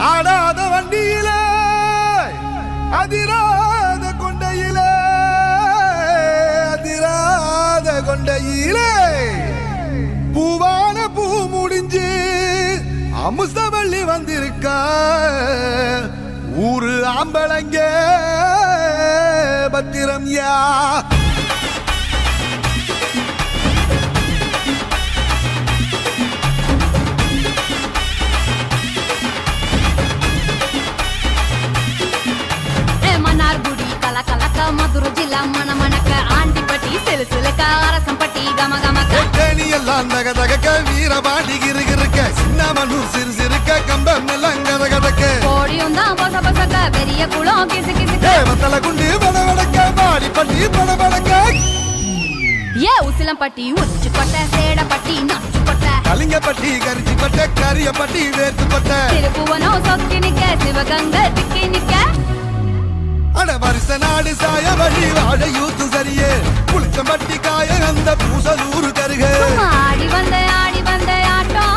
ஆடாத வண்டியிலே அதிராத கொண்டையிலே அதிராத கொண்டையிலே பூவான பூ முடிஞ்சு அமுசவள்ளி வந்திருக்க ஊரு ஆம்பளங்க பத்திரம் யா மதுரை ஜில்லா மன மணக்க ஆண்டிப்பட்டி சிலு சிலுக்க அரசம்பட்டி கம கமக்க தேனி எல்லாம் தக தகக்க வீரபாண்டி கிருகிருக்க சின்னமனூர் சிறு சிறுக்க கம்பம் எல்லாம் கத கதக்க கோடியும் தான் பொச பொசக்க பெரிய குளம் கிசு கிசுக்க வத்தல குண்டு படபடக்க பாடிப்பட்டி படபடக்க ஏ உசிலம்பட்டி உச்சி கொட்டை சேடப்பட்டி நச்சு கொட்டை கலிங்கப்பட்டி கரிச்சி கொட்டை கரியப்பட்டி வேர்த்து கொட்டை திருப்புவனம் சொக்கி நிக்க சிவகங்கை திக்கி நிக்க அட வருஷ நாடு சாய வழி வாழ யூத்து சரியே புளிச்சம்பட்டி காய அந்த பூசலூரு கருக ஆடி வந்த ஆட்டம்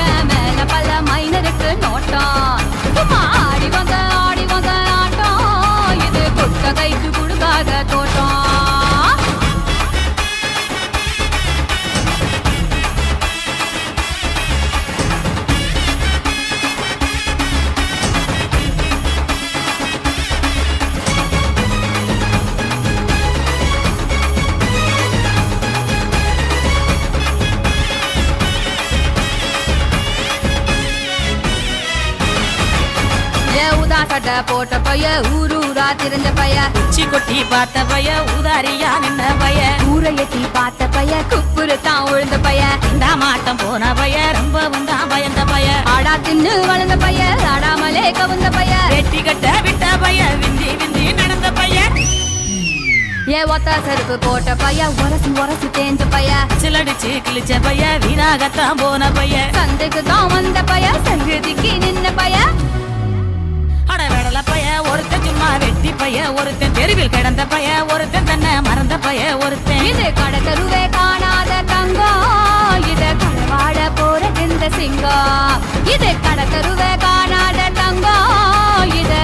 என் மேல பல மைனருக்கு நோட்டம் ஆடி வந்த ஆட்டம் இது குட்ட கைக்கு கொடுக்காத தோட்டம் போட்ட பைய ஊரூரா திறந்த பைய உச்சி கொட்டி பார்த்த பைய ஊதாரியா நின்ன பைய ஊரை எட்டி பார்த்த பைய குப்புரு தான் உழுந்த பைய இந்த மாட்டம் போன பைய ரொம்பவும் தான் பயந்த பைய ஆடா தின்னு வளர்ந்த பைய ஆடாமலே கவுந்த பைய வெட்டி கட்ட விட்ட பைய விந்தி விந்தி நடந்த பைய ஏ ஒத்த செருப்பு போட்ட பைய உரசி தேஞ்ச பைய சிலடிச்சு கிழிச்ச பைய வீணாகத்தான் போன பைய சந்தைக்கு தான் வந்த பைய சங்கதிக்கு நின்ன பைய அடவெடல பைய ஒருத்தன் சும்மா வெட்டி பைய ஒருத்தன் தெருவில் கிடந்த பைய ஒருத்தன் தன்னை மறந்த பைய ஒருத்தன் இது கடத்தருவே காணாத தங்கம் இது களவாட போறது இந்த சிங்கம் இது கடத்தருவே காணாத தங்கம் இது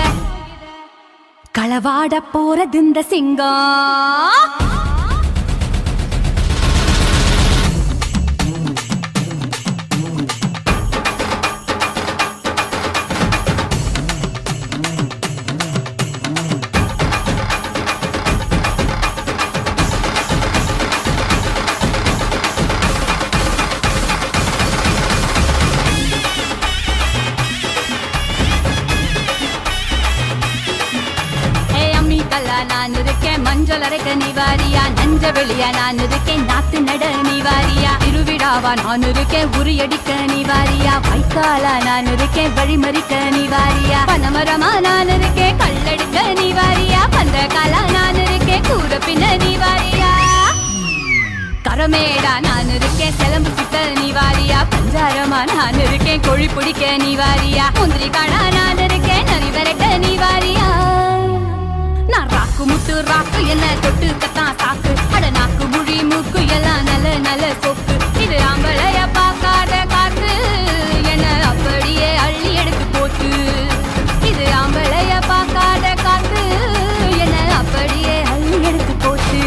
களவாட போறது இந்த சிங்கம் நான் இருக்கேன் மஞ்சள் அரைக்க நீவாரியா நஞ்ச வெளியா நான் இருக்கேன் நாத்து நட நீவாரியா திருவிழாவா நான் இருக்கேன் உரியடிக்க நீவாரியா வைக்காலா நான் இருக்கேன் வழிமறிக்க நீவாரியா பனமரமா நான் இருக்கேன் கல்லடிக்க நீவாரியா பந்தகாலா நான் இருக்கேன் கூற பின்ன நீவாரியா கரமேடா நான் இருக்கேன் செலம்பு சித்த நீவாரியா பஞ்சாரமா நான் இருக்கேன் கொழி பிடிக்க நீவாரியா முந்திரி காடா நான் இருக்கேன் நரி விரட்ட நீவாரியா நான் ராக்கு முட்டு ராக்கு என்ன தொட்டு கத்தான் சாக்கு அட நாக்கு முழி மூக்கு எல்லாம் நல்ல நல்ல சொக்கு இது ஆம்பளைய பார்க்காத காத்து என்ன அப்படியே அள்ளி எடுத்து போட்டு இது ஆம்பளைய பார்க்காத காத்து என்ன அப்படியே அள்ளி எடுத்து போட்டு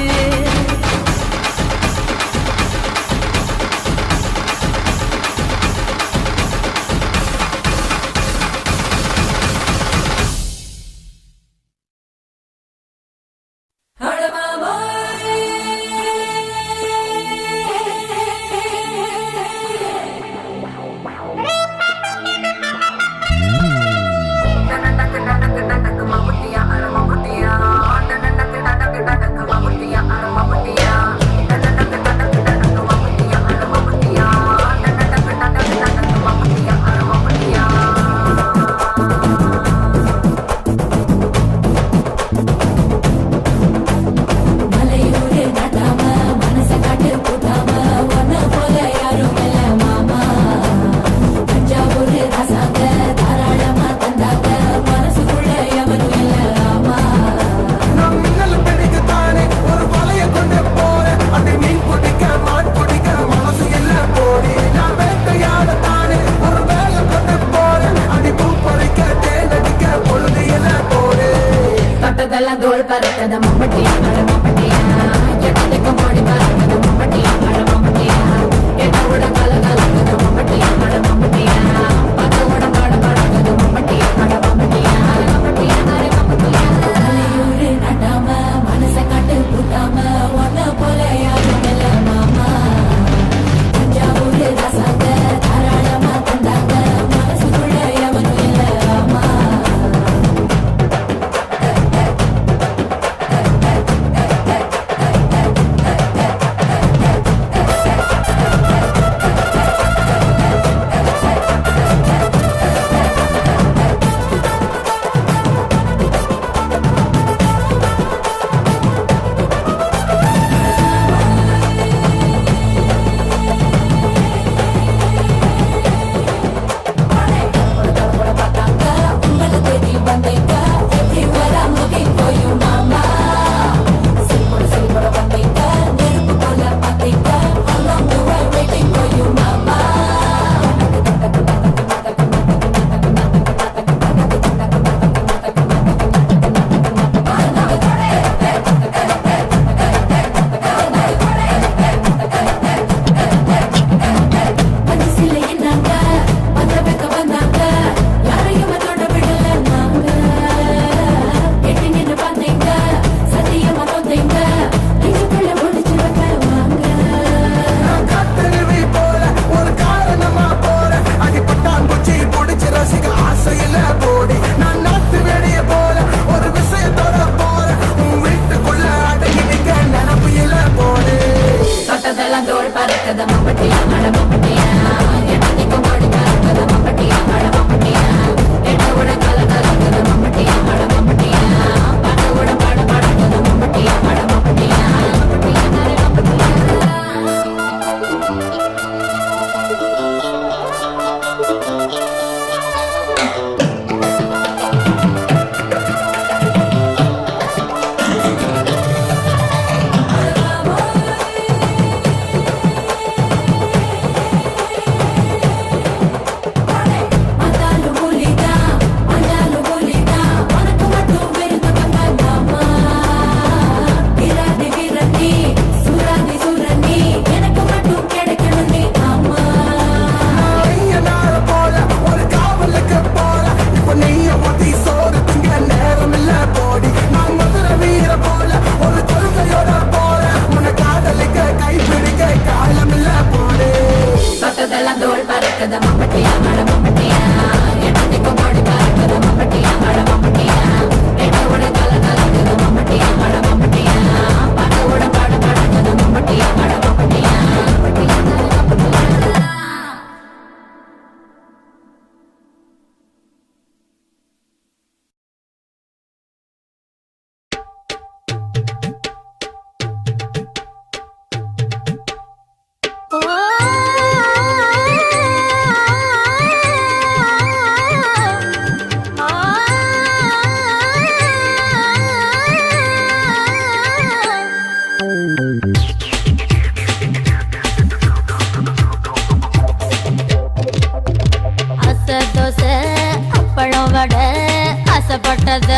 ஆசைப்பட்டத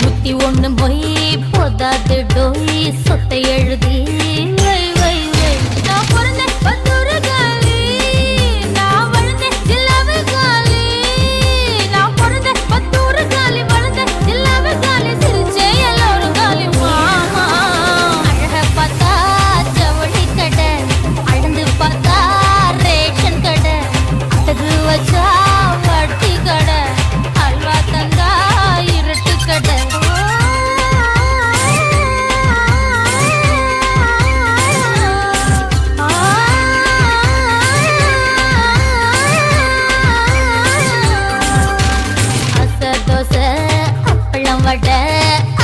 புத்தி ஒண்ணு போய் போதாது டோய் சொத்தை எழுதி வை வை வை நான் பிறந்த பத்தூரு காலி நான் வளர்ந்த ஜில்லாவு காலி நான் பிறந்த பத்தூரு காலி வளர்ந்த ஜில்லாவு காலி சிரிச்சே எல்லோரும் காலி மாமா அழக பார்த்தா ஜவுளி கடை அழந்து பார்த்தா ரேஷன் கடை அழகு வச்சா வட்டி கடை அல்வா தந்தா இருட்டு கடை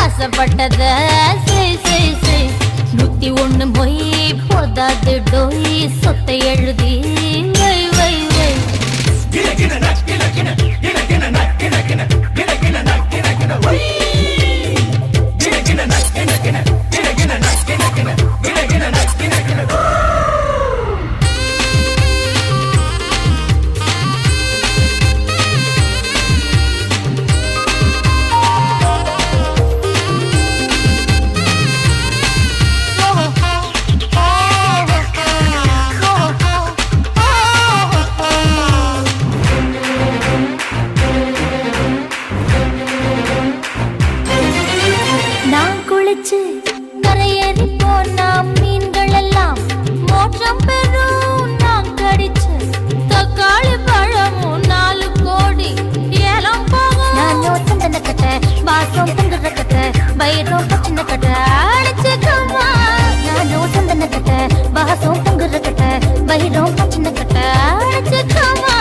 ஆசைப்பட்டத நூத்தி ஒண்ணு மொய் போதாது டோய் சொத்தை எழுதி வை வை வை கரையேறி போனா மீன்கள் எல்லாம் மோட்சம் பெறும் நான் கடிச்சு தக்காளி பழமும் 4 கோடி ஏலம் போகும் நான் தந்தன கட்ட பாசம் தங்குற கட்ட பயிரும் பச்சின கட்ட அடிச்சுக்கம்மா நான் தந்தன கட்ட பாசம் தங்குற கட்ட பயிரும் பச்சின கட்ட அடிச்சுக்கம்மா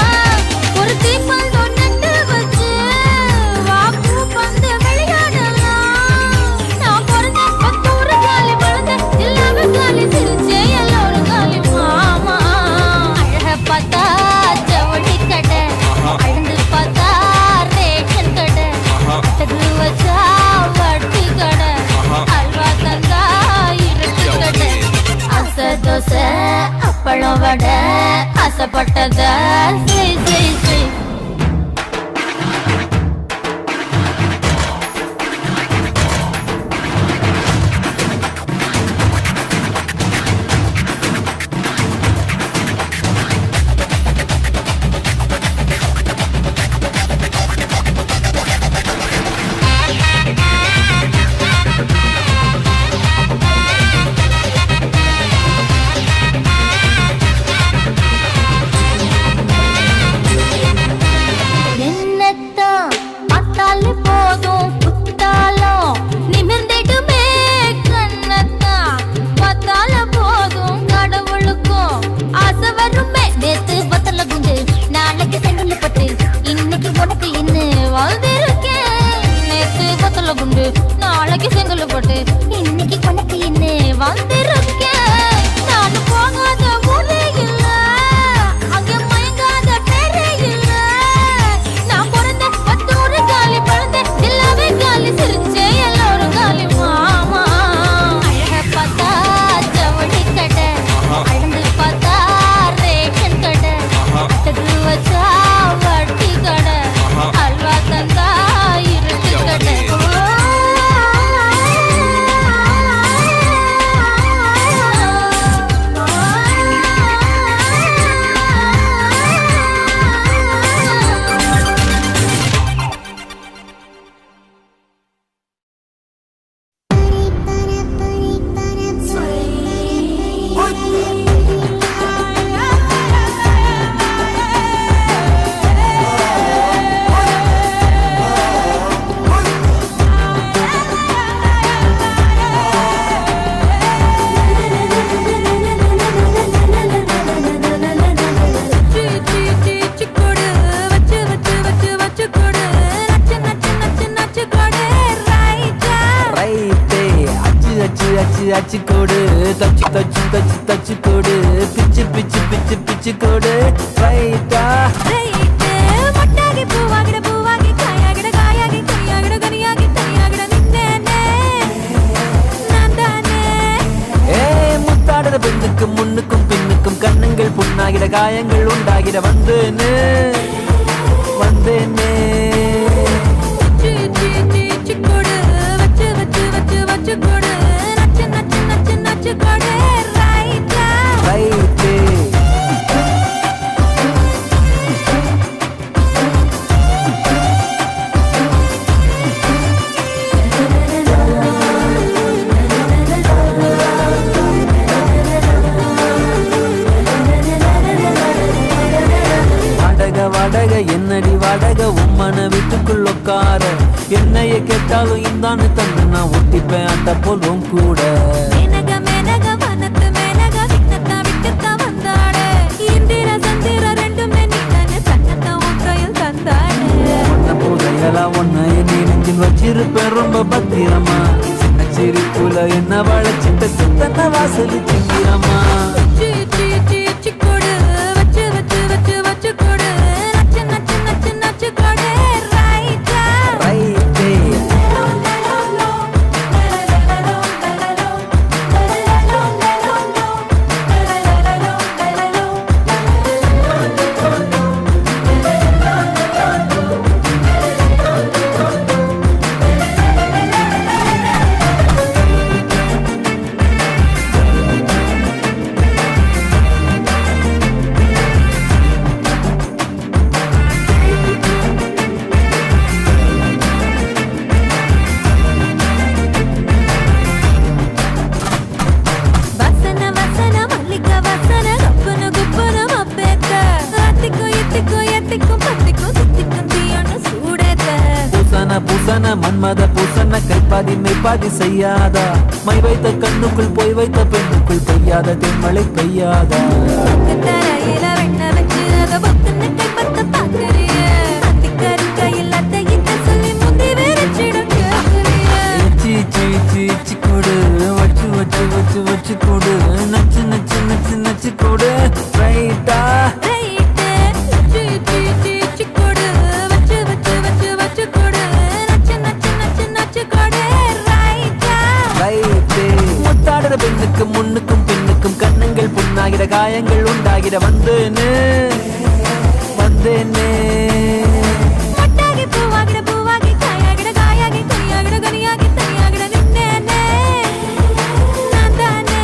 ஒரு தீப்பல் நட்டு வச்சு வாக்கு பந்து விளையாடலாம் நான் பிறந்த பத்தூரு காலி வளர்ந்த எல்லாமே காலி சிரிச்சே எல்லோரும் காலி மாமா அழக பார்த்தா ஜவுளி கடை அழந்து பார்த்தா ரேஷன் கடை அழகு வச்சா வட்டி கடை அல்வா தந்தா இருட்டு கடை அசை தோசை அப்பளம் வடை ஆசைப்பட்டத ரைட்டா ரைட்டு மொட்டாகி பூவாகி காயாகிட காயாகி கனியாகிட கனியாகி கனியாகிட நின்னேனே நான் தானே ஏ முத்தாடுற பெண்ணுக்கும் முன்னுக்கும் பின்னுக்கும் கண்ணங்கள் புண்ணாகிட காயங்கள் உண்டாகிட வந்தேனே வந்தேனே கொடு வச்சு வச்சு வச்சு வச்சு கொடு நச்சு நச்சு நச்சு நச்சு கொடு ரைட்டா ரைட்டு வாடக என்னடி வாடக உம்மன வீட்டுக்குள் உட்கார என்னைய கேட்டாலும் இந்தான்னு தந்து நான் ஒட்டிப்பேன் அந்த போலும் கூட மேனக மேனக வனத்து மேனக விட்டத்தா விட்டத்தா வந்தாடே இந்திர சந்திர ரெண்டுமே நீதானே தன்னத்தா உன் கையில் தந்தாடே ஒன்ன போதையெல்லாம் ஒன்ன என் நெஞ்சில் வச்சிருப்பேன் ரொம்ப பத்திரமா சின்ன சிரிப்புல என்ன வளைச்சிட்ட சித்தன வாசலி சிங்கிறமா கொடு வச்சு வச்சு வச்சு வச்சு கொடு நச்சு நச்சு நச்சு நச்சு கொடு ரைட்டா ரைட்டே வசன வசன மல்லிக வசன கப்பன குப்பன மப்பேத்த அத்திக்கோ எத்திக்கோ எத்திக்கோ பத்திக்கோ சுத்திக்கும் தீயொன்னு சூடேத்த பூசன மன்மத பூசன கைப்பாதி மெய்ப்பாதி செய்யாதா மை வைத்த கண்ணுக்குள் போய் வைத்த பெண்ணுக்குள் பெய்யாத தென்மழை பெய்யாதா தரையில வெண்ண வச்சு அத பத்துன்னு கைப்பத்த பாக்குறிய அத்திக்கரு கையில் அத்தை இத்த சொல்லி முந்தி வெறிச்சிடும் கேக்குறிய சீ சீ சீ சீ கொடு வச்சு வச்சு வச்சு வச்சு கொடு நச்சு நச்சு நச்சு நச்சு கொடு ரைட்டா ரைட்டு கொடு வச்சு வச்சு வச்சு வச்சு கொடு நச்சு நச்சு நச்சு நச்சு கொடு ரைட்டா ரைட்டு முத்தாடுற பெண்ணுக்கும் முன்னுக்கும் பின்னுக்கும் கண்ணங்கள் புண்ணாகிற காயங்கள் உண்டாகிற வந்தேனே வந்தேனே மொட்டாகி பூவாகி காயாகிட காயாகி கனியாகிட கனியாகி கனியாகிட நின்னேனே நான் தானே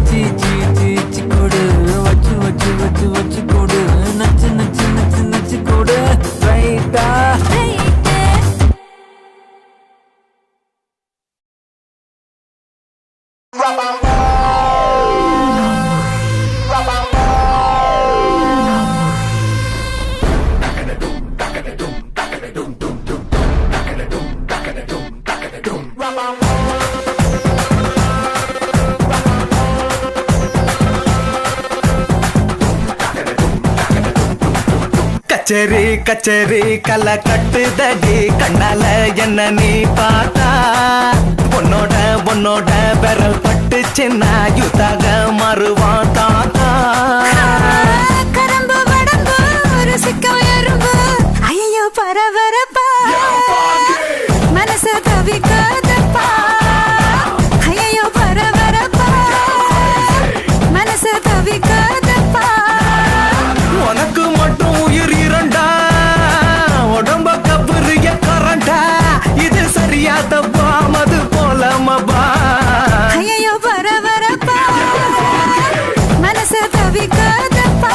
சீ சீ சீ சீ கொடு வச்சு வச்சு வச்சு வச்சு கொடு நச்சு நச்சு நச்சு நச்சு கொடு ரைட்டா ரைட்டு கச்சேரி கச்சேரி கலை கட்டுதடி கண்ணால என்ன நீ பார்த்தா உன்னோட விரல் பட்டுச்சுன்னா யுத்தாக மறுவான் தாத்தா கரம்பு வடம்பு ருசிக்கும் எறும்பு ஐயோ பரபரப்பா மனசு தவிக்காதப்பா ஐயோ பரபரப்பா மனசு தவிக்காதப்பா உனக்கு மட்டும் உயிர் இரண்டா உடம்ப கபுரிய கரண்டா இது சரியா தப்பா மது போல மபா ஐயோ பரபரப்பா மனசு தவிக்காதப்பா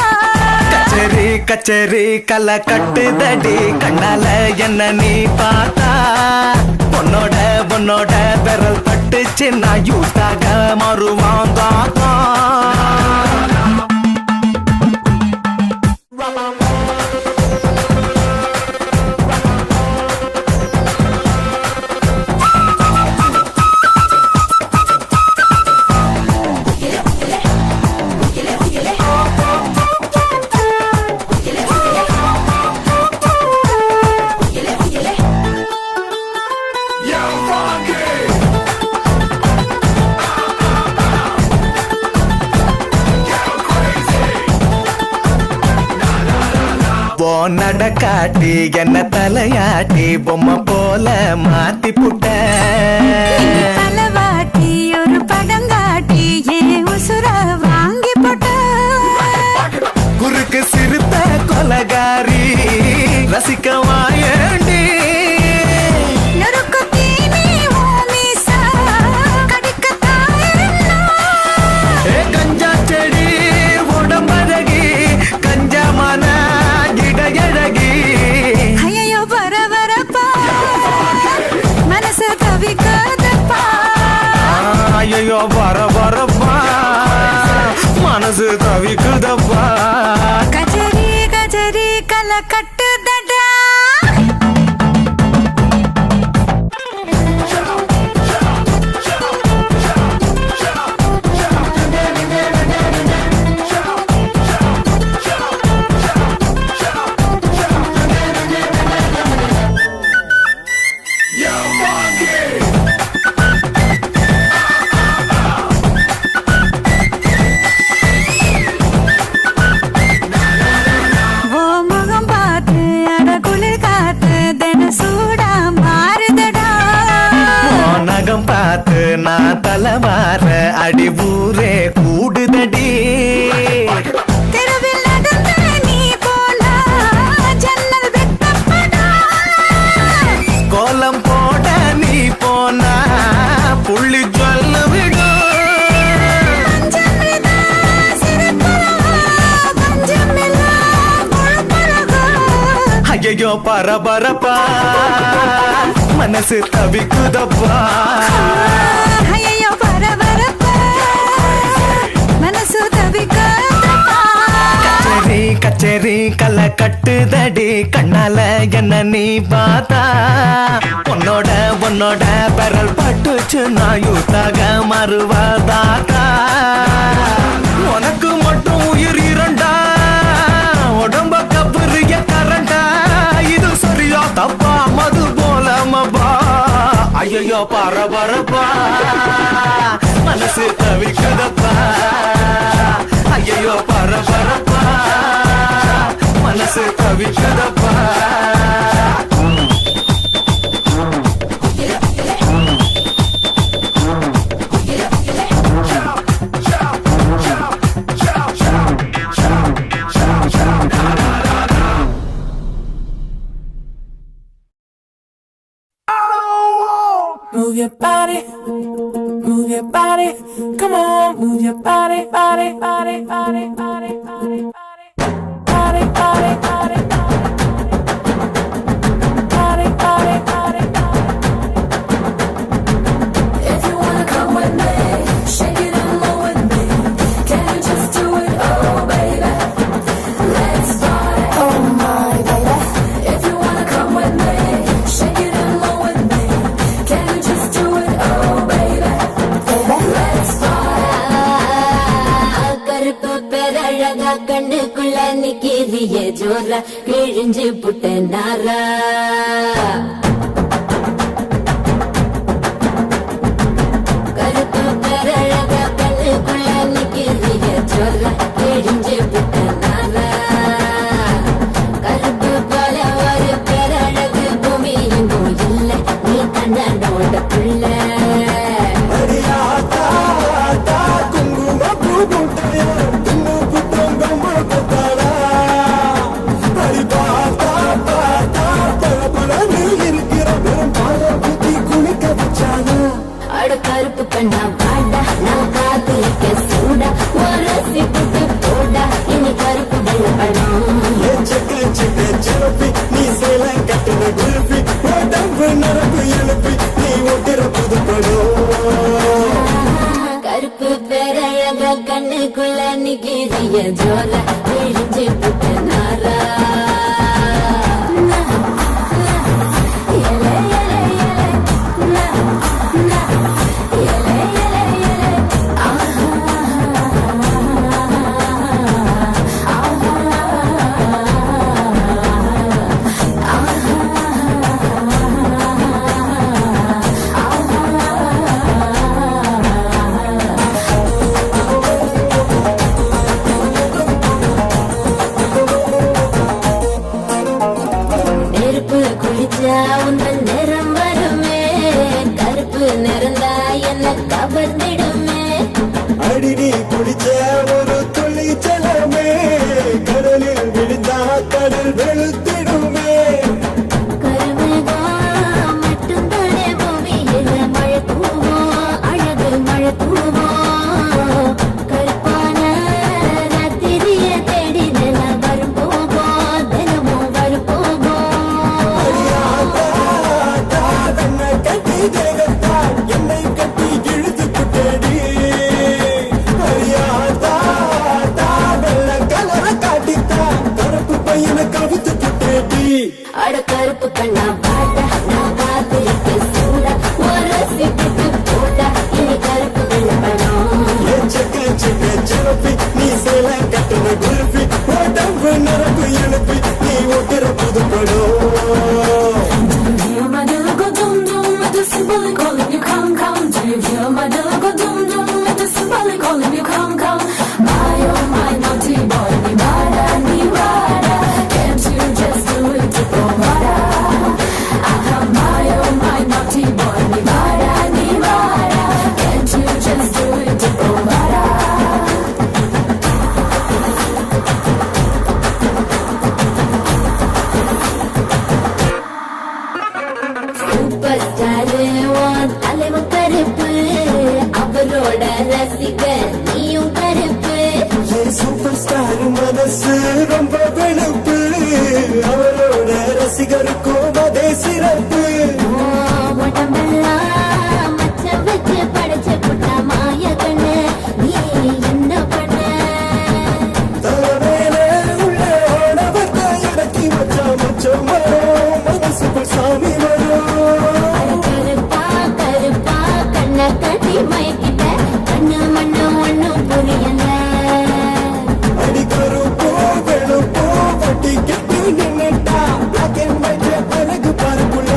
கச்சேரி கச்சேரி கலை கட்டுதடி கண்ணால என்ன நீ பார்த்தா உன்னோட விரல் பட்டுச்சுன்னா யூத்தாக மறுவான் தாத்தா ஓ நடக்காட்டி என்ன தலையாட்டி பொம்மை போல மாத்தி புட்ட தலவாட்டி ஒரு படங்காட்டி ஏன் உசுர வாங்கி போட்ட குறுக்கு சிறுத்த கொலகாரி ரசிக்க வாயண்டி கஞ்சா செடி உடம்பழகி கஞ்சா மன இடையழகி ஐயோ பரபரப்பா மனசு தவிக்காதப்பா ஐயோ பரபரப்பா மனசு தவிக்குதப்பா கஜரி கஜரி கல கட்டுதடா நான் தலைவார அடி ஊரே கூடுதடி தெருவில் நடந்த நீ போனா ஜன்னல் வெட்டப்படா கோலம் போட நீ போனா புள்ளி சொல்ல விடும் ஐயோ பரபரப்பா மனசு தவிக்குதப்பா ஐயோ பரபரப்பா மனசு தவிக்காதப்பா கச்சேரி கச்சேரி கலை கட்டுதடி கண்ணால என்ன நீ பார்த்தா உன்னோட பெறல் பட்டுச்சு நான் யூத்தாக மறுவாதாக்கா உனக்கு மட்டும் உயிர் இரண்டா உடம்ப கபுரிய கரண்டா இது சரியா தப்பா மது போல மபா ஐயோ பரபரப்பா மனசு தவிக்குதப்பா ஐயோ பரபரப்பா மனசு தவிக்குதப்பா Move your body, move your body, come on, move your body, body, body, body, body, body, body, body, body, body, body, body, If you wanna come with me, shake it and roll with me. Can you just do it, oh baby? Let's party, oh my baby. If you wanna come with me, shake it and roll with me. Can you just do it, oh baby? Let's party. கருப்பு பேரழகா கண்ணுக்குள்ள நிக்கிறிய ஜோரா கிழிஞ்சு புட்ட நாரா கருப்பு பேரழகா கண்ணுக்குள்ள நிக்கிறிய ஜோரா கிழிஞ்சு புட்ட நாரா கருப்பு போல ஒரு பேரழகு பூமி எங்கும் இல்லை நீ கண்ணனோட புள்ள அட கருப்பு கண்ணா வாடா நான் காத்திருக்க சூடா ஒரு சிட்டு போடா இனி கருப்பு வெள்ளப்படம் நீ சேல கட்டுன குருப்பி உடம்பு நரம்பு எழுப்பி நீ ஒட்டுற புதுப்படும் கருப்பு பேரழக கண்ணுக்குள்ள நிக்கிறிய ஜோல கிழிஞ்சு புட்ட நாரா உங்கள் நிறம் வருமே கருப்பு நிறந்தா என்ன கவர்ந்திடுமே அடிடி குளிச்ச ஒரு துளி ஜலமே கடலில் விழுந்தா கடல் வெளுத்திடுமே கருமேகம் மட்டும்தானே பூமியில மழை தூவோம் அழகு மழை தூவோம் கருப்பான ராத்திரிய தேடி நில வரும் போவோம் தினமும் வரும் போவோம் தன்னை கட்டி தேகத்தா என்னை கட்டி இழுத்து குட்டடி அறியாதா வெள்ள கலர காட்டித்தா கருப்பு பையனை கவித்து குட்டடி அட கருப்பு கண்ணா பாட்டா நான் காத்திருக்க சூடா ஒரு சிட்டு போட்டா இனி கருப்பு வெள்ள படம் சிறப்பி நீ சேல கட்டின குருப்பி உடம்பு நரம்பு எழுப்பி நீ ஒட்டுற புதுப்படும் Do you hear my dum go dum dum with the symbolic calling you come come? Do you hear my dum go dum dum with the symbolic calling you come come? My oh my naughty boy, ni vada, can't you just do it to provada? Aha, my oh my naughty boy, ni vada, can't you just do it to provada? Super star உன் தலைவன் கருப்பு அவரோட ரசிகர் நீயும் கருப்பு என் super star மனசு ரொம்ப வெளுப்பு அவரோட ரசிகருக்கும் அதே சிறப்பு உடம்பெல்லாம் மச்சம் வச்சு படைச்ச புட்ட மாய கண்ணு நீ என்ன பண்ண தலைமையில உள்ள ஓடவத்தை இறக்கி வச்சா மச்சம் வரும் மனசுக்குள் சாமி வரும் கருப்பா கருப்பா கண்ண கட்டி மயக்கிட்ட கண்ணு மண்ணு ஒண்ணும் புரியல அடிக்கருப்போ வெளுப்போ வட்டி கெட்டு நின்னுட்டா black and white அழகு பார்க்குள்ள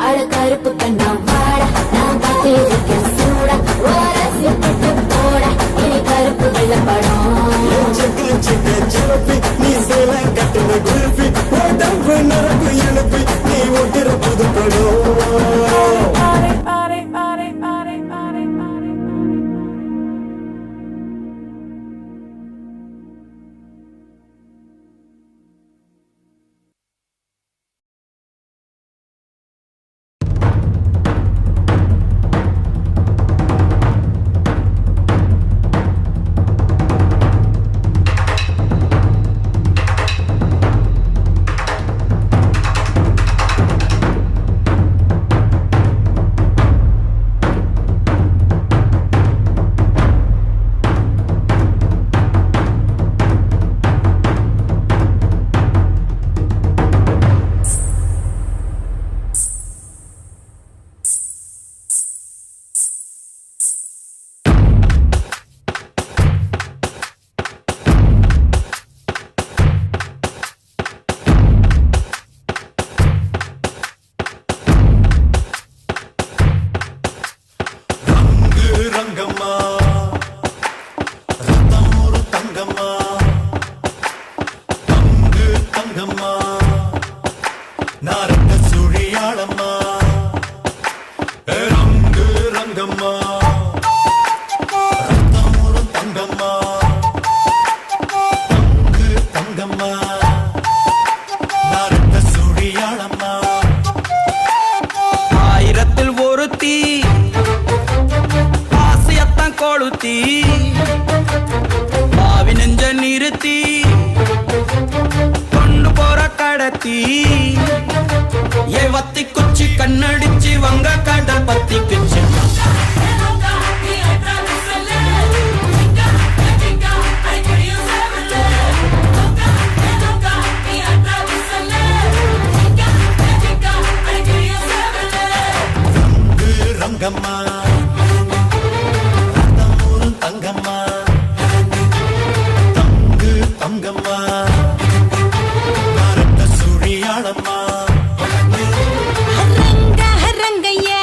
அட கருப்பு கண்ணா வாடா நான் காத்திருக்கேன் சூடா ஓரசிப்பட்டு போடா இனி கருப்பு வெள்ள படம் சிறப்பி நீ சேல கட்டின குருப்பி உடம்பு நரம்பு எழுப்பி நீ ஒட்டுற புதுப்படும் ரங்கம்மா ரத்தம் ஒரு தங்கம்மா தங்கு தங்கம்மா நாரத்த சுழியாளம்மா ரங்கு ரங்கம்மா ரத்தம் ஒரு தங்கம்மா தங்கு தங்கம்மா நாரத்த சுழியாளம்மா ஆயிரத்தில் ஒருத்தி ஆசையத்தான் கொளுத்தி பாவி நெஞ்ச நிறுத்தி கொண்டு போற கடத்தி வத்தி குச்சி கண்ணடிச்சு வங்க கடல் பத்திக்குச்சு ரங்கம்மா ரத்தம் ஒரு தங்கம்மா தங்கு தங்கம்மா நாரத்த சுழியாளம்மா ரங்கையா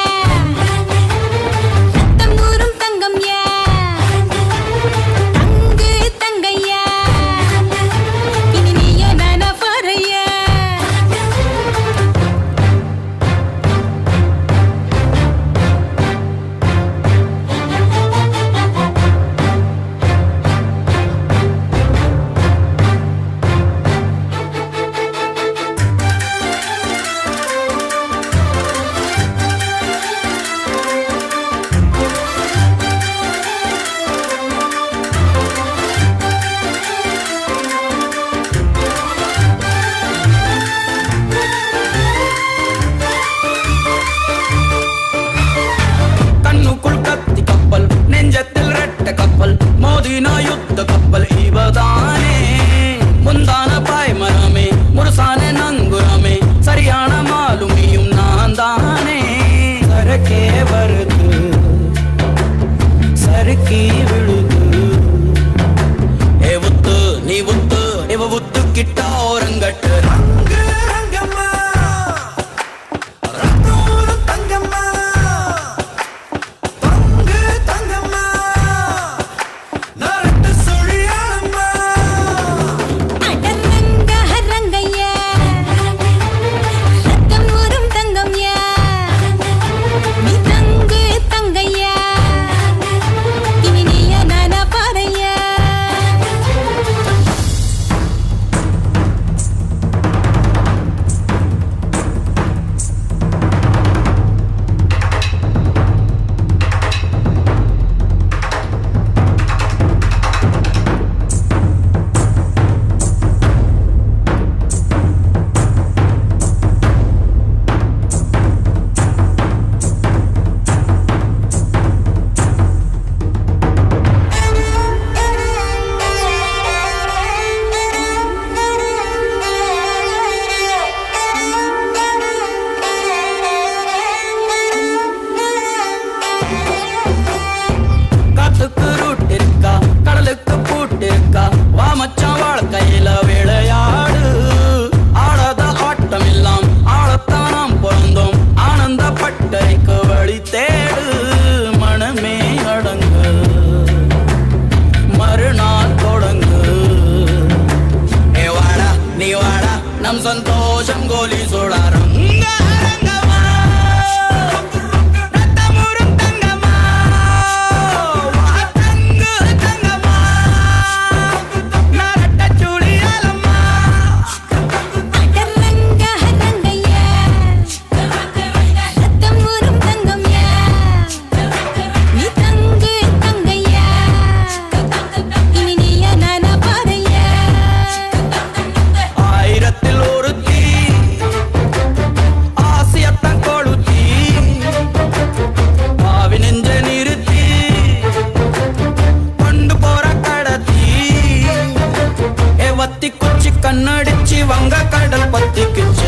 நம் சந்தோஷம் கோலி சோழாரம் கண்ணடிச்சு வங்க கடல் பத்திக்குச்சு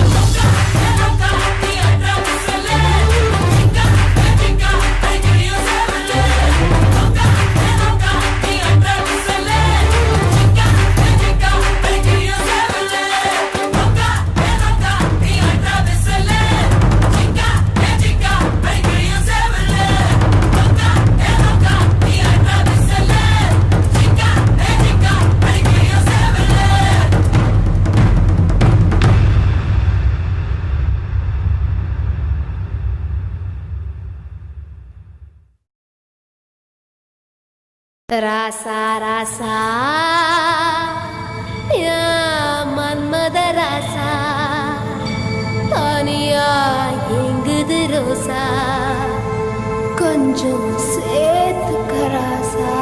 ராசா ராசா யா மன்மத ராசா தனியா எங்குது ரோசா கொஞ்சம் சேர்த்துக்க ராசா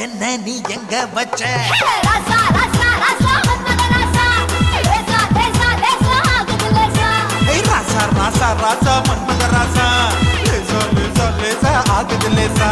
என்ன நீ எங்க வச்ச ராசா ராசா ராசா மன்மத ராசா லேசா லேசா லேசா ஆகுது லேசா ராசா ராசா ராசா மன்மத ராசா லேசா லேசா லேசா ஆகுது லேசா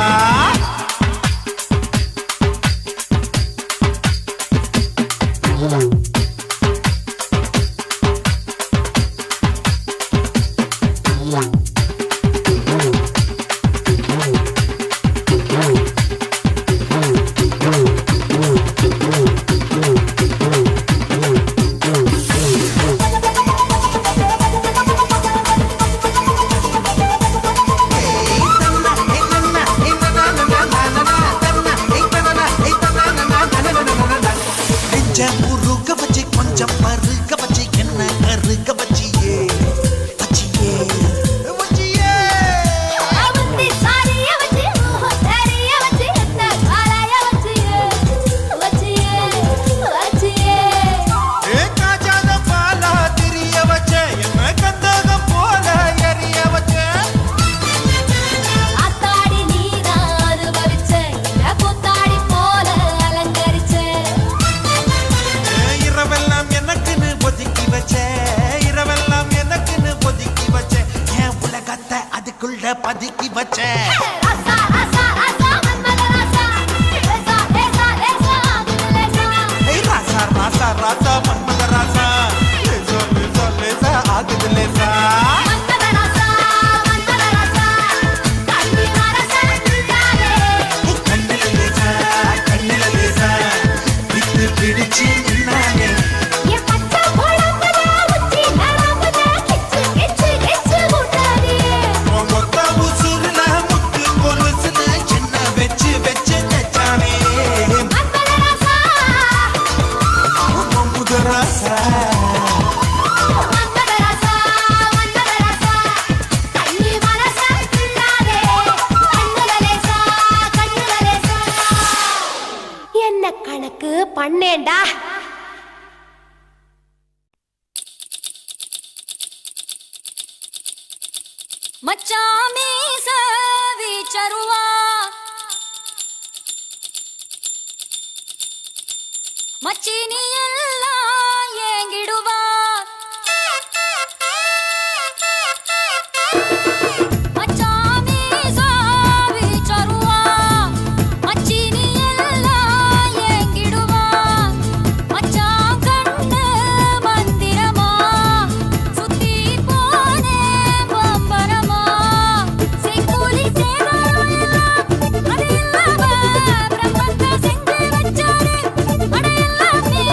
ஒதுக்கி வச்சேன் ராசா ராசா ராசா மன்மத ராசா லேசா லேசா லேசா ஆகுது லேசா ஏய் ராசா ராசா ராசா மன்மத ராசா லேசா லேசா லேசா ஆகுது லேசா மன்மத ராசா கண்ணி ராசா நின்றாரே கண்ணில லேசா விட்டு பிடிச்சு நின்னானே ஏ பச்சை போலங்கடா உச்சி நரம்புதே கிச்சு கிச்சு கிச்சு முட்டாதே மொத்த உசுருல முத்து கொலுசுல என்ன வெச்சு வெச்சு தச்சானே மன்மத ராசா மன்மத ராசா மன்மத ராசா கண்ணி ராசா நின்றாரே கண்ணுல லேசா என்ன கணக்கு பண்ணேண்டா மச்சாமி சவி சருவா மச்சினி எல்லாம் ஏங்கிடுவா மச்சாமி சவி சருவா மச்சினி எல்லாம் ஏங்கிடுவா மச்சான் கண்ணு மந்திரமா சுத்தி போனே பம்பரமா செங்கோலி சேதாரம் எல்லாம் அது இல்லாம பிரம்மத்தை செஞ்சு வச்சாரு அட எல்லாமே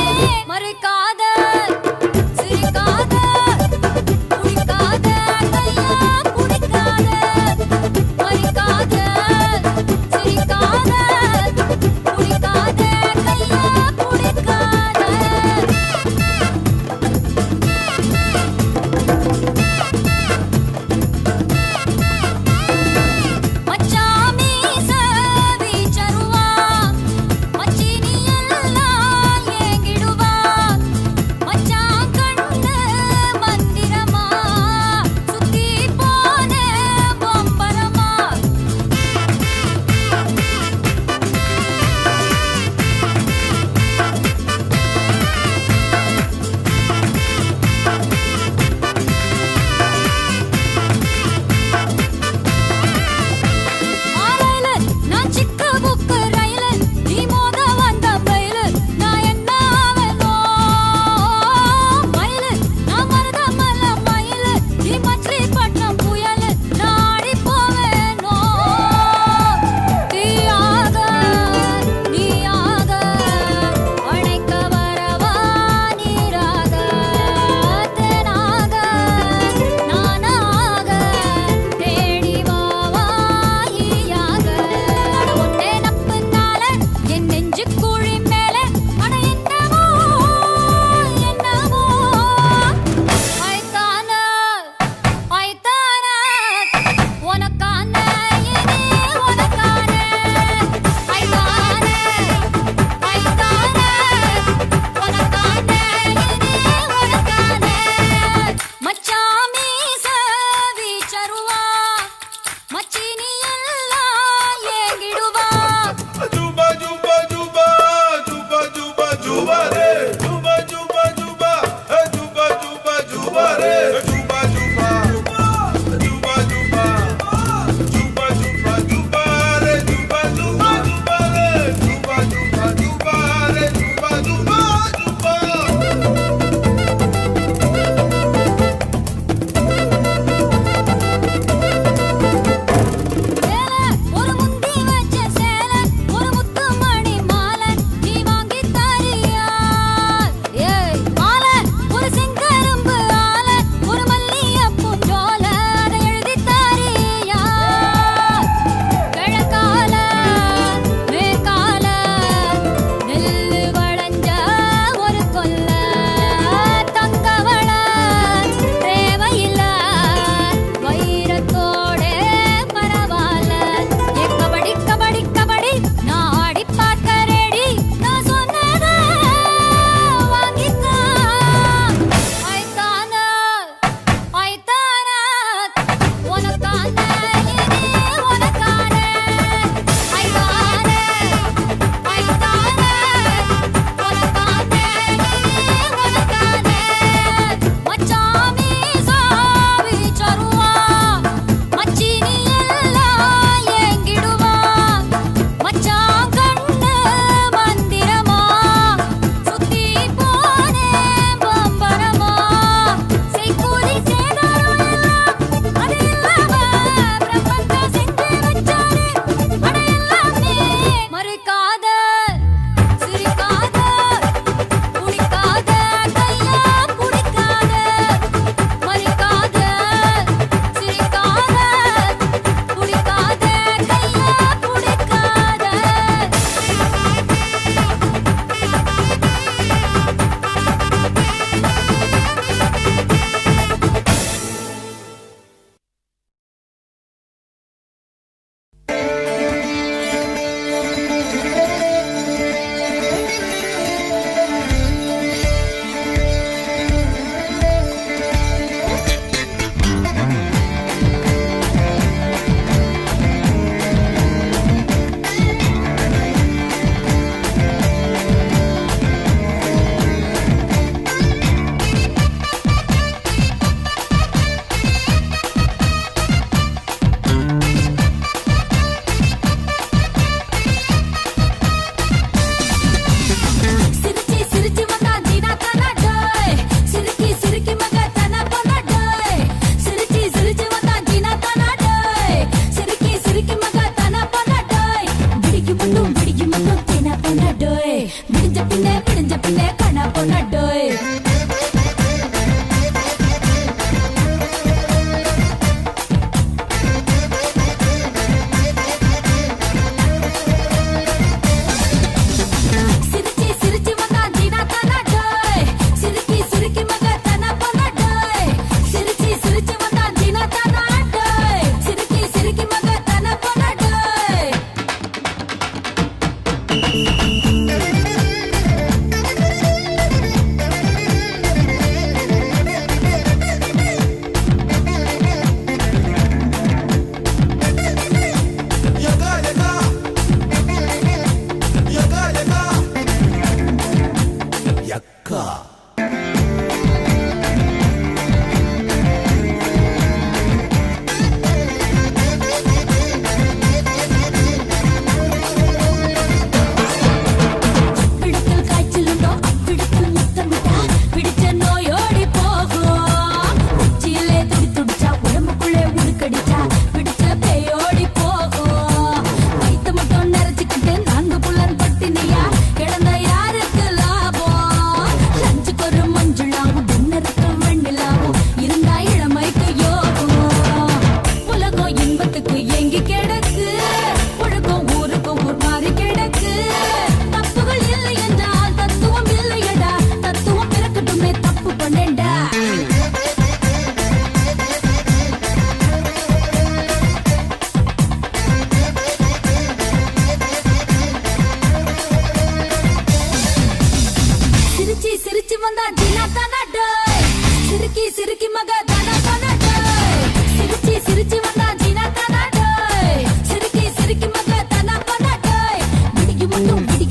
மக தானா போனா டோய் சிரிச்சி சிரிச்சி வந்தா ஜீனா தானா டோய் சிரிக்கி சிரிக்கி மக தானா போனா டோய் விடிக்கு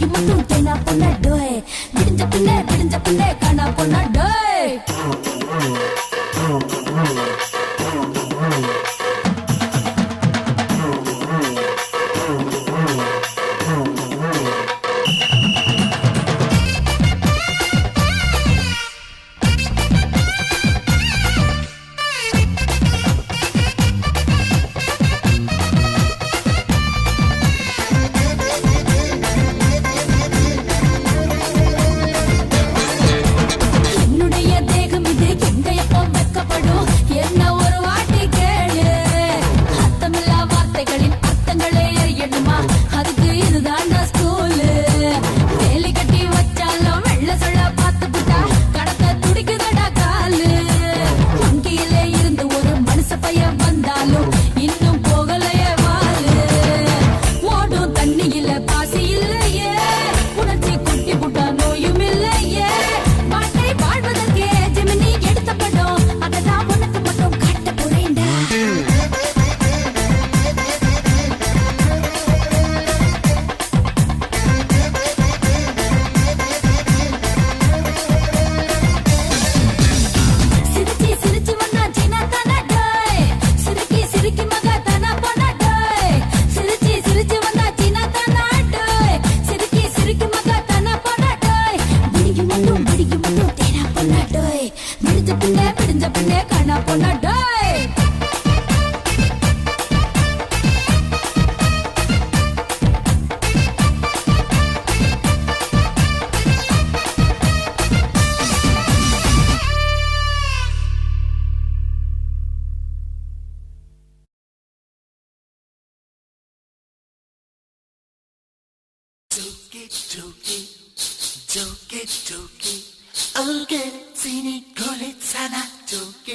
மட்டும் தேனா போனா டோய் விடிஞ்ச பின்னே காணா போனா டோய் விடிஞ்ச பின்னே காணா போனா டோய் Joke, I'll get teeny golitsana. Joke,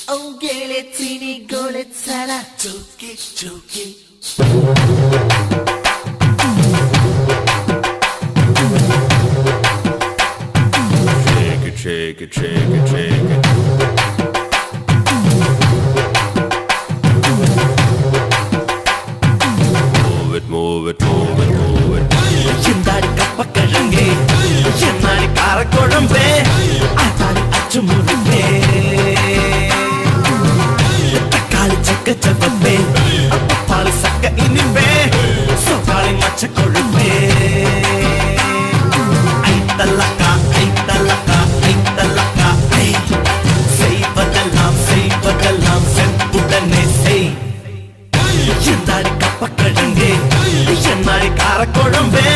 I'll get teeny golitsana. Joke. Shake it. Move it. எந்தாடி கப்பக்கிழங்கே என்னாடி காரக்குழம்பே ஆத்தாடி அச்சு முருகே தக்காளி சக்க சப்பப்பே அப்பப்பாளி சக்க இனிப்பே சோப்பாளி மச்ச கொழுப்பே ஐத்தல்லக்கா செய்வதெல்லாம் செப்புடனே செய் எந்தாடி கப்பக்கிழங்கே என்னாடி காரக்குழம்பே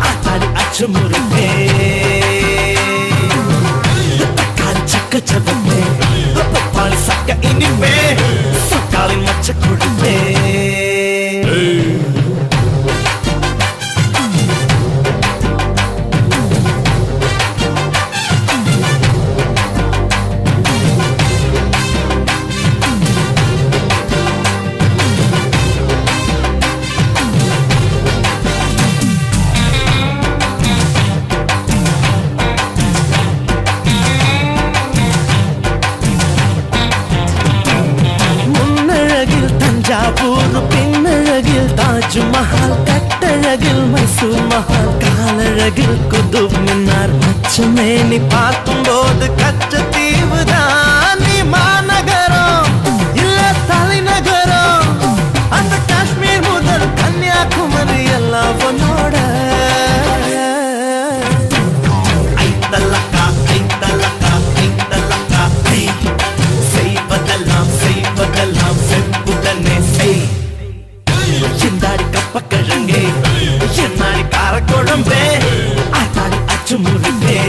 ஆத்தாடி அச்சு முருகே தக்காளி சக்க சவப்பே பப்பாளி சக்க இனிப்பே சக்காளி மச்ச கொழுப்பே தஞ்சாவூர் பின்னழகில் தாஜ்மஹால் கட்டழகில் மைசூர் மஹால் காலழகில் குதுப் மினார் மச்சமே நீ பார்க்கும்போது கச்ச தீவுதான் நீ மாநகரம் இல்ல தலைநகரம் அந்த காஷ்மீர் முதல் கன்னியாகுமரி எல்லாம் உன்னோட ஐத்தல்லக்கா செய்வதெல்லாம் செப்புடனே செய் எந்தாடி கப்பக்கிழங்கே என்னாடி காரக்குழம்பே ஆத்தாடி அச்சு முருகே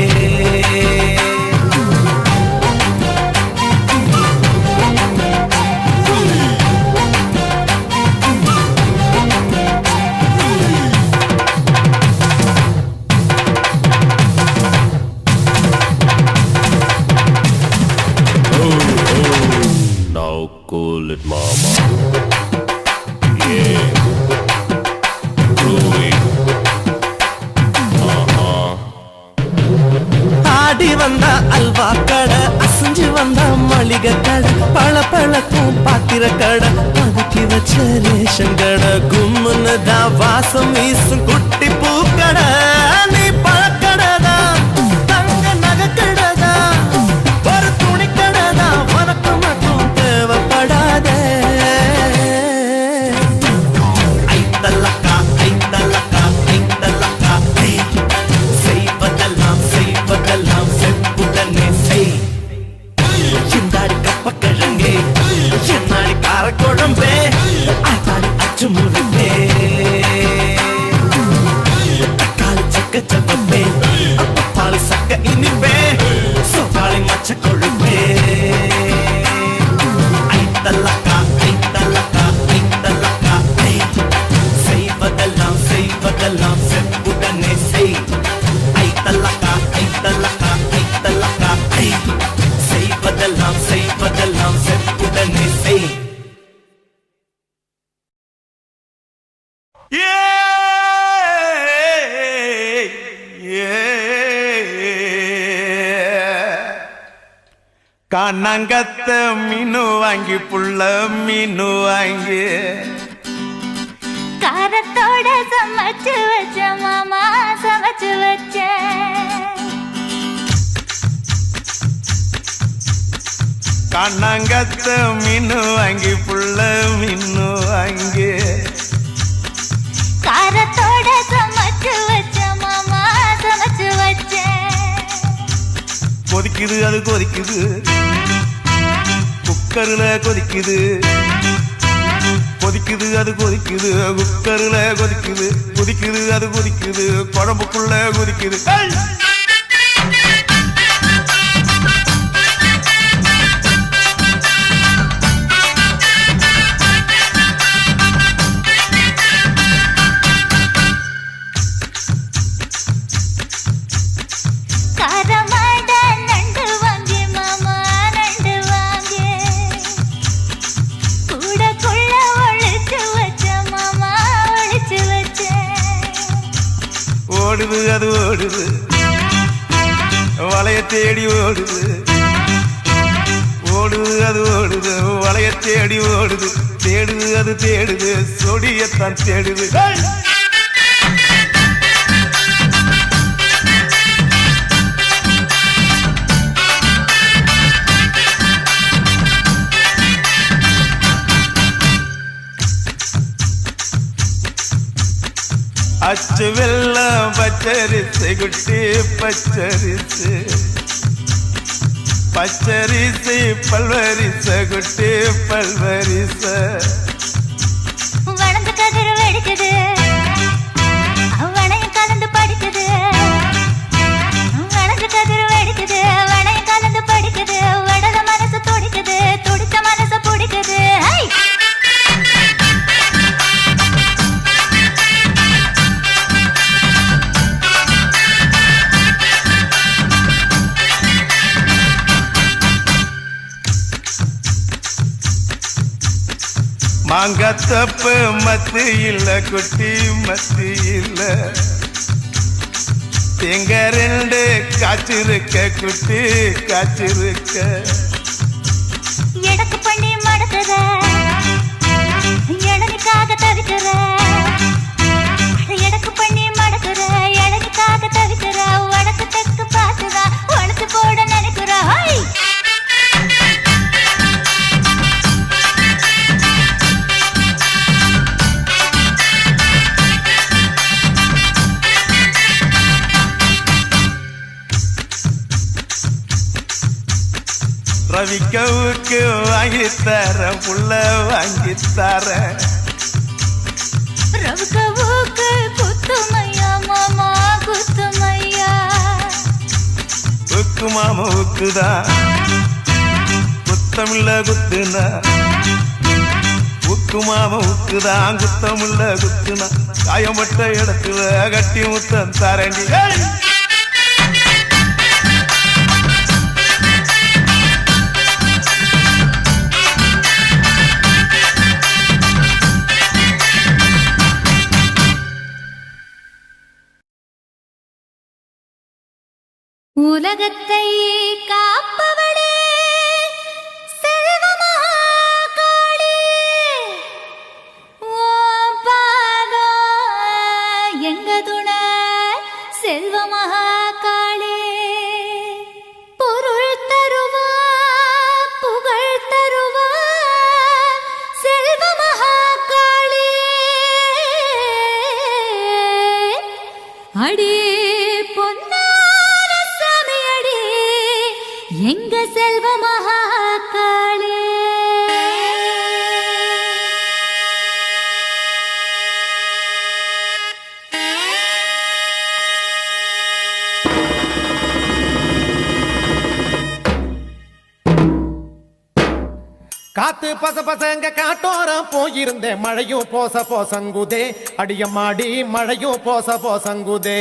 ஆடி வந்தா அல்வா கடை அசைஞ்சு வந்தா மளிகை கடை பழ பழக்கும் பாத்திர கடை பதுக்கி வச்ச ரேஷன் கடை கும்முன்னு தான் வாசம் வீசும் குட்டி பூக்கடை நீ பழக்கடைதான் தங்க நகைக்கடைதான் ஒரு துணி கடைதான் உனக்கு மட்டும் தேவைப்படாத ஐத்தல்லக்கா ஐத்தல்லக்கா ஐத்தல்லக்கா செய்வதெல்லாம் செய்வதெல்லாம் செப்புடனே செய் சிந்தாடி கப்பக்கிழங்கே என்னாடி காரக்குழம்பே ஆத்தாடி அச்சு முழுப்பே தக்காளி சக்க சப்பப்பே பாலி சக்க இனிப்பே சோகாளி மச்ச கொழுப்பே ஐத்தல்லக்கா ஐத்தல்லக்கா ஐத்தல்லக்கா செய்வதெல்லாம் செய்வதெல்லாம் செப்புடனே செய் ஐத்தல்லக்கா ஐத்தல்லக்கா ஐத்தல்லக்கா செய்வதெல்லாம் செய்வதெல்லாம் செப்புடனே செய் கண்ணங்கத்த மீனு வாங்கி புள்ள மீனு வாங்கி காரத்தோட சமைச்சு வச்ச மாமா சமைச்சு வச்ச கண்ணங்கத்த மீனு வாங்கி புள்ள மீனு வாங்கி காரத்தோட சமைச்சு வச்ச மாமா சமைச்சு வச்ச கொதிக்குது அது கொதிக்குது குக்கர்ல கொதிக்குது கொதிக்குது அது கொதிக்குது குக்கர்ல கொதிக்குது கொதிக்குது அது கொதிக்குது குழம்புக்குள்ள கொதிக்குது காரமாட நண்டு வாங்கி மாமா நண்டு வாங்கி கூடக்குள்ள ஒழிச்சு வச்ச மாமா ஒழிச்சு வச்ச ஓடுது அது ஓடுது வளைய தேடி ஓடுது ஓடுது அது ஓடுது வளைய தேடி ஓடுது தேடுது அது தேடுது சொடியத்தான் தேடுது அச்சு வெள்ளம் பச்சரிசு குட்டி பச்சரிசு பச்சரிசு பல்வரிச குட்டி பல்வரிச வளர்ந்து கதிர் வெடிக்குது வளையம் கலந்து படிக்குது வளர்ந்து கதிர் வெடிக்குது வளையம் கலந்து படிக்குது வடல மனசு துடிக்குது துடித்த மனசு பிடிக்குது மாங்கத்தப்பு மத்து இல்ல குட்டி மத்து இல்ல எங்க ரெண்டு காய்ச்சிருக்க குட்டி காய்ச்சிருக்க எடக்கு பண்ணி மடக்குற இளநிக்காக தவிக்கிற எடக்கு பண்ணி மடக்குற இளநிக்காக தவிக்கிற வடக்கு தெற்கு பார்த்துதா உடச்சு போட நினைக்கிற ரவிக்கவுக்கு வாங்கித்தர புள்ள வாங்கித்தர ரவுக்கவுக்கு குத்துமையா மாமா குத்துமையா உக்கு மாமா உக்குதான் குத்தமில்ல குத்துனா உக்கு மாமா உக்குதான் குத்தமில்ல குத்துனா காயப்பட்ட இடத்துல கட்டி முத்தம் தரண்டி உலகத்தை காப்பவளே செல்வமகாளி, ஓம் பாதம் எங்க துணை செல்வமகாளி. பொருள் தருவா புகழ் தருவா செல்வமகாளி. அடி பொன்னார சாமி அடி எங்க செல்வமகாளி. காத்து பச பசங்க காட்டோரம் போயிருந்தேன், மழையும் போச போசங்குதே அடியம்மாடி, மழையும் போச போசங்குதே.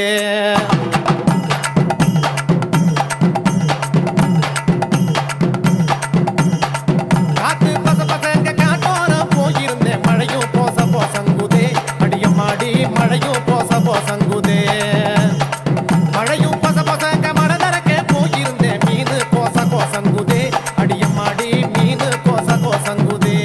காத்து பச பசங்க காட்டோரம் போயிருந்தேன், மழையும் போச போசங்குதே அடியம்மாடி, மழையும் போச போசங்குதே. மழையும் பச பசங்க மனதரக்க போயிருந்தேன், மீது போச கோசங்குதே அடியம்மாடி, மீது கோச கோசங்குதே.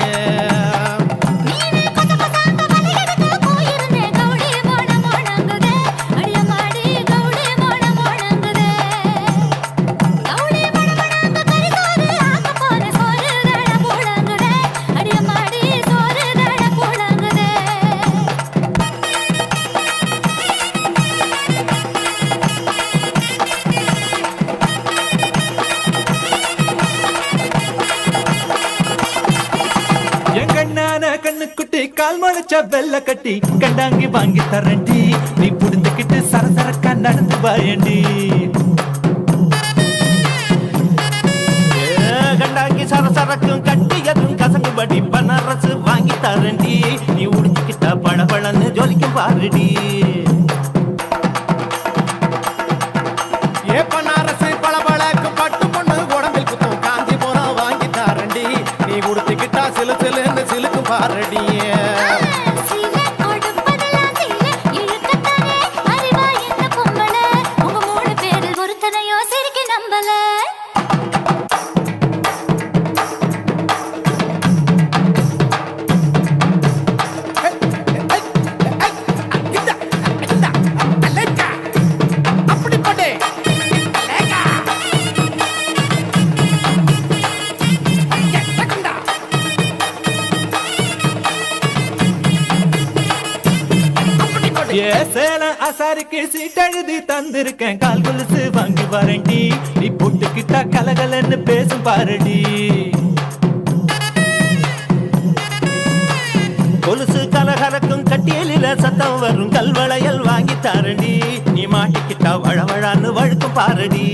கண்ணுக்குட்டி கால் முளைச்ச வெள்ள கட்டி கண்டாங்கி வாங்கி தரண்டி, நீ புடிந்துக்கிட்டு சரசரக்கா நடந்து வாயண்டி. கண்டாங்கி சரசரக்கும் கட்டியதும் கசங்குபடி பனரசு வாங்கி தரண்டி, நீ உடிச்சுக்கிட்டா பழபழன்னு ஜொலிக்கும் பாருடி. ஏ பனரசு பழபழக்கும் பட்டு பொண்ணு உடம்பில் குத்தும் காஞ்சி போறோம் வாங்கி தரண்டி, நீ உடுத்திக்கிட்டா சிலு சிலுன்னு சிலுக்கும் பாருடி. சேலம் அசாருக்கு சீட்டழுதி தந்திருக்கேன், கால் கொலுசு வாங்கி வரண்டி, நீ போட்டுக்கிட்டா கலகலன்னு பேசும் பாருடி. கொலுசு கலகலக்கும் கட்டியலில சத்தம் வரும் கல்வளையல் வாங்கி தாரண்டி, நீ மாட்டிக்கிட்டா வழவழான்னு வழுக்கும் பாருடி.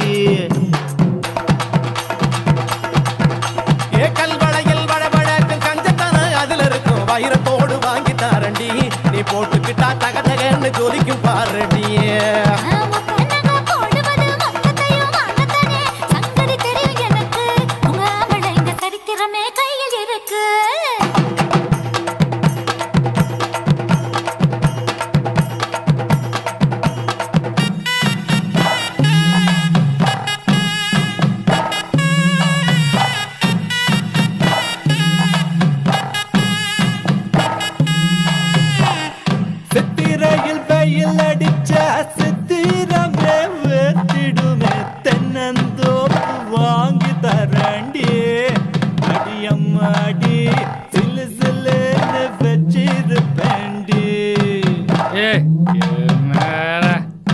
ஏ கல்வளையல் வழவழக்கும் கஞ்சத்தான அதுல இருக்கும் வைரத்தோடு வாங்கி தாரண்டி, நீ போட்டுக்கிட்டா தகதகன்னு ஜொலிக்கும் பாருடி. சித்திரையில் வெயில் அடிச்சா சித்திரமே வெத்திடுமே, தென்னந்தோப்பு வாங்கி தரண்டி, அடியம்மாடி சிலு சிலுன்னு வச்சிருப்பேண்டி.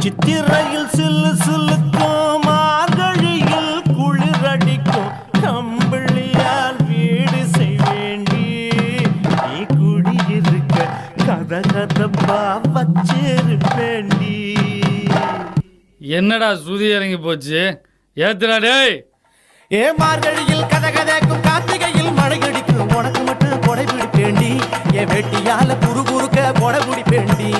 சித்திரையில் சிலு சிலுக்கும் மார்கழியில் குளிரடிக்கும், கம்பிளியால் வீடு செய்வேண்டி, நீ குடியிருக்க கத கதப்பா வச்சிருப்பேண்டி. என்னடா சுதி இறங்கி போச்சு, ஏத்துடா டேய். ஏ மார்கழியில் கத கதைக்கும் கார்த்திகையில் மழை அடிக்கும், உனக்கு மட்டும் கொடை பிடிப்பேண்டி, என் வெட்டியால குறு குறுக்க கொடை பிடிப்பேண்டி.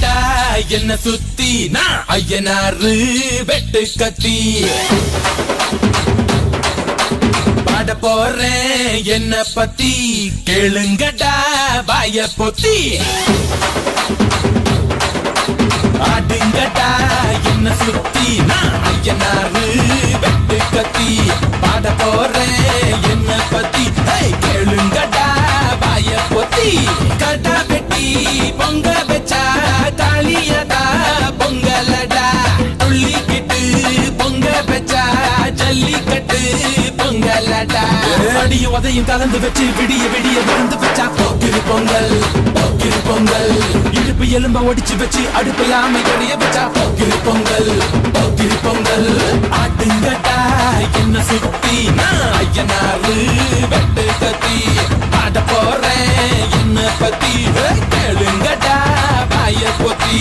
கேளுங்கடா என்ன சுத்தி நான் ஐயனாரு வெட்டு கத்தி பாட போறேன் என்ன பத்தி கேளுங்கடா வாய பொத்தி ஆடுங்கடா என்ன சுத்தி நான் ஐயனாரு வெட்டு கத்தி பாட போறேன் என்ன பத்தி கேளுங்கடா வாய பொத்தி கடா வெட்டி பொங்க வச்சா தாலியதா பொங்கலடா துள்ளிக்கிட்டு பொங்க வச்சா ஜல்லிக்கட்டு பொங்கலடா அடிய உதையும் கலந்து வச்சு விடிய விடிய விழுந்து வச்சா போக்கிரு பொங்கல் போக்கிரு பொங்கல் இடுப்பு எலும்ப ஒடிச்சு வச்சு அடுப்பில்லாம எரிய வச்சா போக்கிரு பொங்கல் போக்கிரு பொங்கல் ஆட்டுங்கட்டா என்ன சுத்தி நான் ஐயனாரு வெட்டு கத்தி பாட போறேன் என்ன பத்தி கேளுங்கடா வாய பொத்தி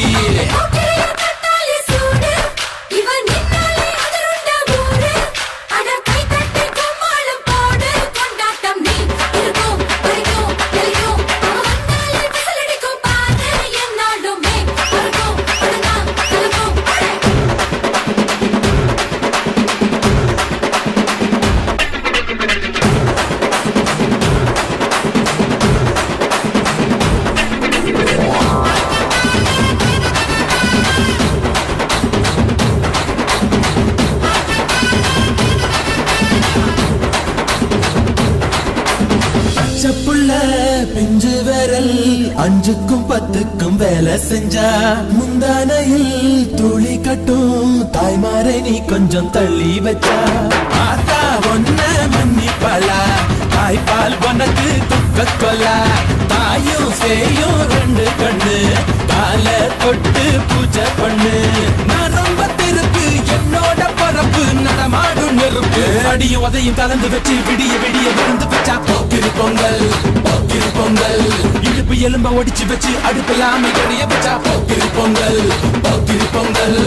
புள்ள பிஞ்சு விரல் 5க்கும் 10க்கும் வேலை செஞ்சா முந்தானையில் துளி கட்டும் தாய்மாரை நீ கொஞ்சம் தள்ளி வச்சா ஆத்தா ஒன்ன மன்னிப்பலா தாய்ப்பால் உனக்கு துக்க கொல்லா தாயும் சேயும் 2 கண்ணு கால தொட்டு பூஜை பண்ணு நான் ரொம்ப திருப்பு என்னோட பரப்பு நடமாடும் நெருப்பு அடியும் உதையும் கலந்து வச்சு விடிய விடிய விழுந்து வச்சா போக்கிரு பொங்கல் போக்கிரு பொங்கல் இடுப்பு எலும்ப ஒடிச்சு வச்சு அடுப்பில்லாம எரிய வச்சா போக்கிரு பொங்கல் போக்கிரு பொங்கல்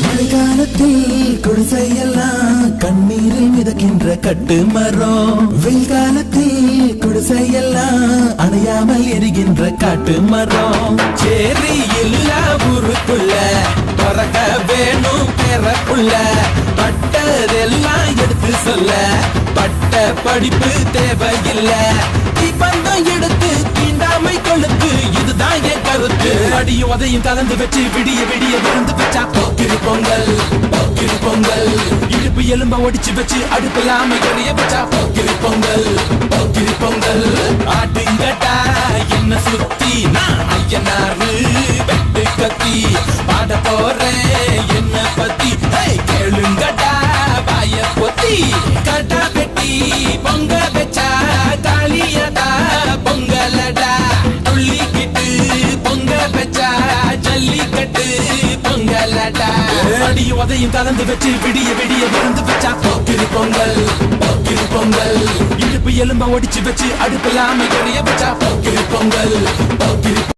மழைக்காலத்தில் குடிசையெல்லாம் கண்ணீரில் மிதக்கின்ற கட்டு மரம் வெயில் காலத்தில் குடிசையெல்லாம் அணையாமல் எரிகின்ற காட்டு மரம் சேரி இல்லா ஊருக்குள்ள பறக்க வேணும் பிறப்புள்ள பட்டதெல்லாம் எடுத்து சொல்ல பட்ட படிப்பு தேவையில்லை பந்தம் எடுத்து தீண்டாமை கொழுத்து இதுதான் என் கருத்து அடியும் உதையும் கலந்து வச்சு விடிய விடிய விழுந்து வச்சா போக்கிரு பொங்கல் போக்கிரு பொங்கல் இடுப்பு எலும்ப ஒடிச்சு வச்சு அடுப்பில்லாம எரிய வச்சா போக்கிரு பொங்கல் போக்கிரு பொங்கல் ஆட்டுங்கட்டா என்ன சுத்தி நான் ஐயனாரு வெட்டு கத்தி பாட போறேன் என்ன பத்தி கேளுங்கட்டா வாய பொத்தி கடா வெட்டி பொங்க வச்சா தாலியதா பொங்கலடா துள்ளிக்கிட்டு பொங்க வச்சா ஜல்லிக்கட்டு பொங்கலடா அடியும் உதையும் கலந்து வச்சு விடிய விடிய விழுந்து வச்சா போக்கிரு பொங்கல் போக்கிரு பொங்கல் இடுப்பு எலும்ப ஒடிச்சு வச்சு அடுப்பில்லாம எரிய வச்சா போக்கிரு பொங்கல் போக்கிரு